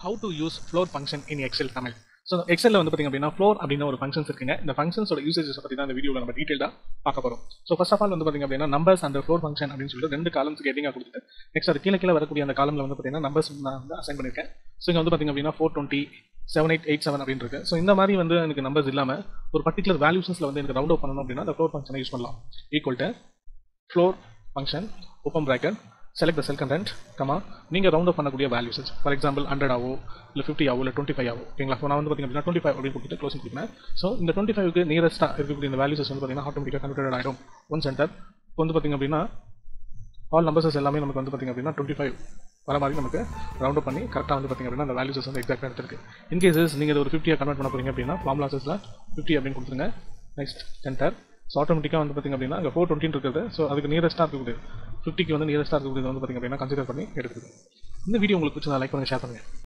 How to use floor function in Excel Tamil. So Excel வந்து பாத்தீங்க அப்படினா floor அப்படின ஒரு functions இருக்குங்க. இந்த functions ஓட usages பத்தி தான் இந்த வீடியோல நம்ம டீடைலா பார்க்க போறோம். So first of all வந்து பாத்தீங்க அப்படினா numbers and floor function அப்படினு சொல்லிட்டு ரெண்டு காலம்ஸ் ஹெட்டிங்கா கொடுத்துட்டு next அது கீழ வரக்கூடிய அந்த காலம்ல வந்து பாத்தீங்கன்னா numbers நான் வந்து அசைன் பண்ணிருக்கேன். So இங்க வந்து பாத்தீங்க அப்படினா 420 7887 அப்படினு இருக்கு. So இந்த மாதிரி வந்து எனக்கு நம்பர்ஸ் இல்லாம ஒரு particular valuesல வந்து எனக்கு ரவுண்ட் ஆஃப் பண்ணனும் அப்படினா அந்த floor function யூஸ் பண்ணலாம். equal to floor function open bracket select the cell content, நீங்க ரவுண்ட் ஆஃப் பண்ணக்கூடிய வேல்யூஸ் ஃபார் எக்ஸாம்பிள் 100 ஆவோ இல்ல 50 ஆவோ இல்ல 25 ஆவோ ஓகேங்களா. நான் வந்து பாத்தீங்க அப்படினா 25 அப்படி கொடுத்துட்டு க்ளோசிங் கொடுக்கிறேன். சோ இந்த 25 க்கு நியரஸ்டா இருக்கக்கூடிய இந்த வேல்யூஸ் வந்து பாத்தீங்கன்னா ஆட்டோமேட்டிக்கா கன்வர்ட்டட் ஆயிடும் ஒன் சென்டர். இப்போ வந்து பாத்தீங்க அப்படினா ஆல் நம்பர்ஸ் எல்லாமே நமக்கு வந்து பாத்தீங்க அப்படினா 25 வர மாதிரி நமக்கு ரவுண்ட் அப் பண்ணி கரெக்ட்டா வந்து பாத்தீங்க அப்படினா அந்த வேல்யூஸ் வந்து எக்ஸாக்ட்டா எடுத்துருக்கு. இன் கேஸ் நீங்க இத ஒரு 50 கன்வர்ட் பண்ண போறீங்க அப்படினா ஃபார்முலாஸ்ல 50 அப்படினு கொடுத்துருங்க. Next enter. சோ ஆட்டோமேட்டிக்கா வந்து பாத்தீங்க அப்படினா அங்க 420 இருக்குது. சோ அதுக்கு நியரஸ்டா இருக்குது 50 க்கு வந்து நியரஸ்டா இருக்குது வந்து பாத்தீங்க அப்படினா கன்சிடர் பண்ணி எடுத்துக்கோங்க. இந்த வீடியோ உங்களுக்கு பிடிச்சதா லைக் பண்ணுங்க, ஷேர் பண்ணுங்க.